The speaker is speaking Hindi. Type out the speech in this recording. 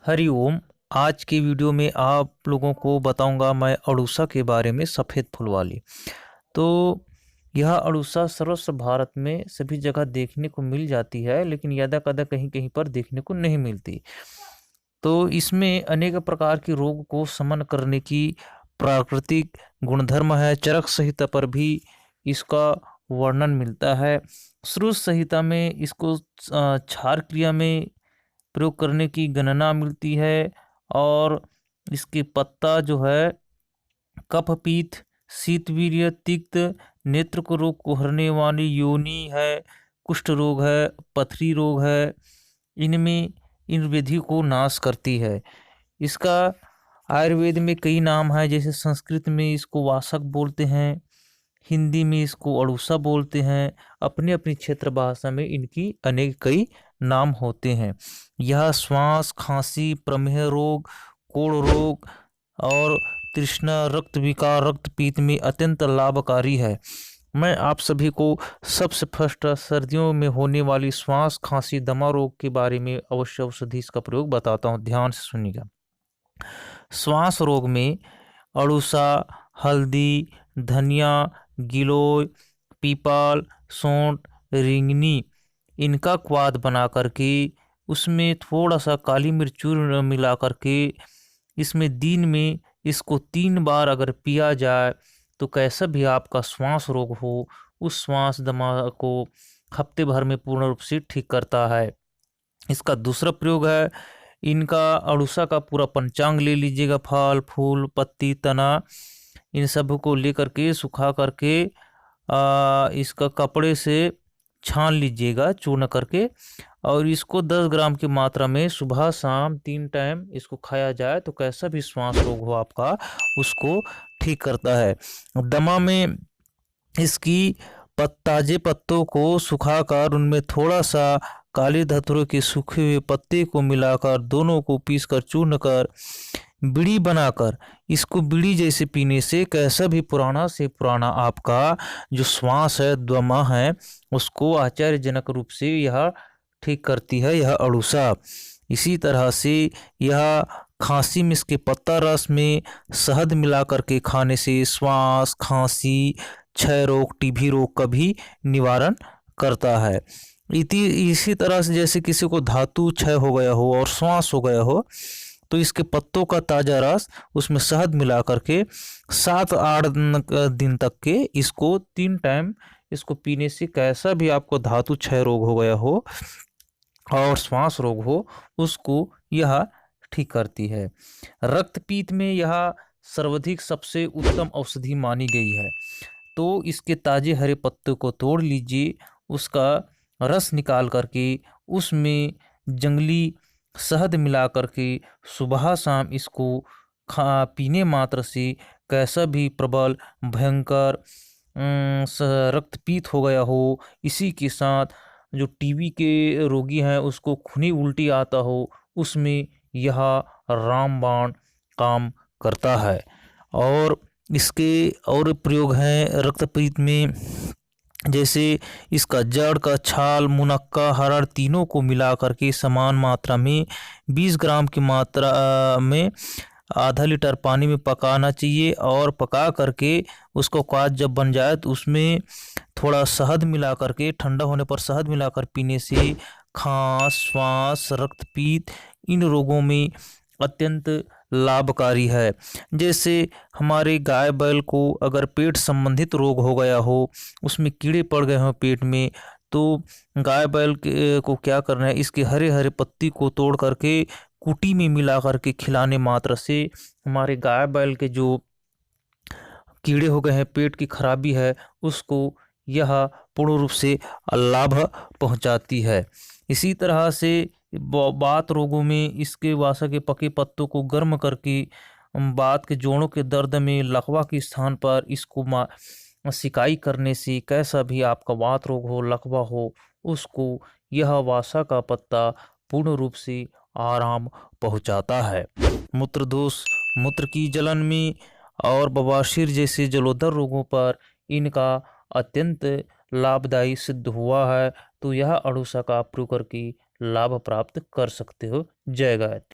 हरिओम। आज के वीडियो में आप लोगों को बताऊंगा मैं अड़ूसा के बारे में, सफ़ेद फूल वाली। तो यह अड़ूसा सर्वत्र भारत में सभी जगह देखने को मिल जाती है, लेकिन यदा कदा कहीं कहीं पर देखने को नहीं मिलती। तो इसमें अनेक प्रकार के रोग को शमन करने की प्राकृतिक गुणधर्म है। चरक संहिता पर भी इसका वर्णन मिलता है। श्रुत संहिता में इसको क्षार क्रिया में प्रयोग करने की गणना मिलती है। और इसके पत्ता जो है कफ, पीत, शीतवीर्य, तिक्त, नेत्र को रोग को हरने वाली योनि है, कुष्ठ रोग है, पथरी रोग है, इनमें इन विधि को नाश करती है। इसका आयुर्वेद में कई नाम है, जैसे संस्कृत में इसको वासक बोलते हैं, हिंदी में इसको अड़ूसा बोलते हैं। अपनी अपनी क्षेत्र भाषा में इनकी अनेक कई नाम होते हैं। यह श्वास, खांसी, प्रमेह रोग, कोढ़ रोग और तृष्णा, रक्त विकार, रक्तपीत में अत्यंत लाभकारी है। मैं आप सभी को सबसे फर्स्ट सर्दियों में होने वाली श्वास, खांसी, दमा रोग के बारे में अवश्य औषधि इसका प्रयोग बताता हूँ, ध्यान से सुनिएगा। श्वास रोग में अड़ूसा, हल्दी, धनिया, गिलोय, पीपल, सौंठ, रिंगनी, इनका क्वाथ बना करके उसमें थोड़ा सा काली मिर्च चूर्ण मिला करके इसमें दिन में इसको 3 बार अगर पिया जाए तो कैसा भी आपका श्वास रोग हो, उस श्वास दमा को हफ्ते भर में पूर्ण रूप से ठीक करता है। इसका दूसरा प्रयोग है, इनका अड़ूसा का पूरा पंचांग ले लीजिएगा, फल, फूल, पत्ती, तना, इन सब को लेकर के सुखा करके इसका कपड़े से छान लीजिएगा चूर्ण करके, और इसको 10 ग्राम की मात्रा में सुबह शाम 3 टाइम इसको खाया जाए तो कैसा भी श्वास रोग हो आपका उसको ठीक करता है। दमा में इसकी ताजे पत्तों को सुखाकर उनमें थोड़ा सा काली धतूरे के सूखे हुए पत्ते को मिलाकर दोनों को पीसकर चूर्ण कर बीड़ी बनाकर इसको बीड़ी जैसे पीने से कैसा भी पुराना से पुराना आपका जो श्वास है, दमा है, उसको आश्चर्यजनक रूप से यह ठीक करती है, यह अड़ूसा। इसी तरह से यह खांसी में इसके पत्ता रस में शहद मिला करके खाने से श्वास, खांसी, क्षय रोग, टीबी रोग का भी निवारण करता है। इसी तरह से जैसे किसी को धातु क्षय हो गया हो और श्वास हो गया हो तो इसके पत्तों का ताज़ा रस उसमें शहद मिला करके 7-8 दिन तक के इसको 3 टाइम इसको पीने से कैसा भी आपको धातु क्षय रोग हो गया हो और श्वास रोग हो उसको यह ठीक करती है। रक्तपीत में यह सर्वाधिक सबसे उत्तम औषधि मानी गई है। तो इसके ताजे हरे पत्ते को तोड़ लीजिए, उसका रस निकाल करके उसमें जंगली शहद मिला करके सुबह शाम इसको पीने मात्र से कैसा भी प्रबल भयंकर रक्तपीत हो गया हो, इसी के साथ जो टीबी के रोगी हैं उसको खूनी उल्टी आता हो, उसमें यह रामबाण काम करता है। और इसके और प्रयोग हैं रक्तपीत में, जैसे इसका जड़ का छाल, मुनक्का, हरड़ तीनों को मिला करके समान मात्रा में 20 ग्राम की मात्रा में आधा लीटर पानी में पकाना चाहिए, और पका करके उसको काज जब बन जाए तो उसमें थोड़ा शहद मिला करके, ठंडा होने पर शहद मिलाकर पीने से खांस, श्वास, रक्तपीत इन रोगों में अत्यंत लाभकारी है। जैसे हमारे गाय बैल को अगर पेट संबंधित रोग हो गया हो, उसमें कीड़े पड़ गए हों पेट में, तो गाय बैल को क्या करना है, इसके हरे हरे पत्ती को तोड़ करके कुटी में मिला करके खिलाने मात्र से हमारे गाय बैल के जो कीड़े हो गए हैं, पेट की खराबी है, उसको यह पूर्ण रूप से लाभ पहुंचाती है। इसी तरह से बात रोगों में इसके वासा के पके पत्तों को गर्म करके बात के जोड़ों के दर्द में लकवा के स्थान पर इसको सिकाई करने से कैसा भी आपका वात रोग हो, लकवा हो, उसको यह वासा का पत्ता पूर्ण रूप से आराम पहुंचाता है। मूत्र दोष, मूत्र की जलन में और बवासीर जैसे जलोदर रोगों पर इनका अत्यंत लाभदायी सिद्ध हुआ है। तो यह अड़ूसा का प्रयोग करके लाभ प्राप्त कर सकते हो। जय गायत्री।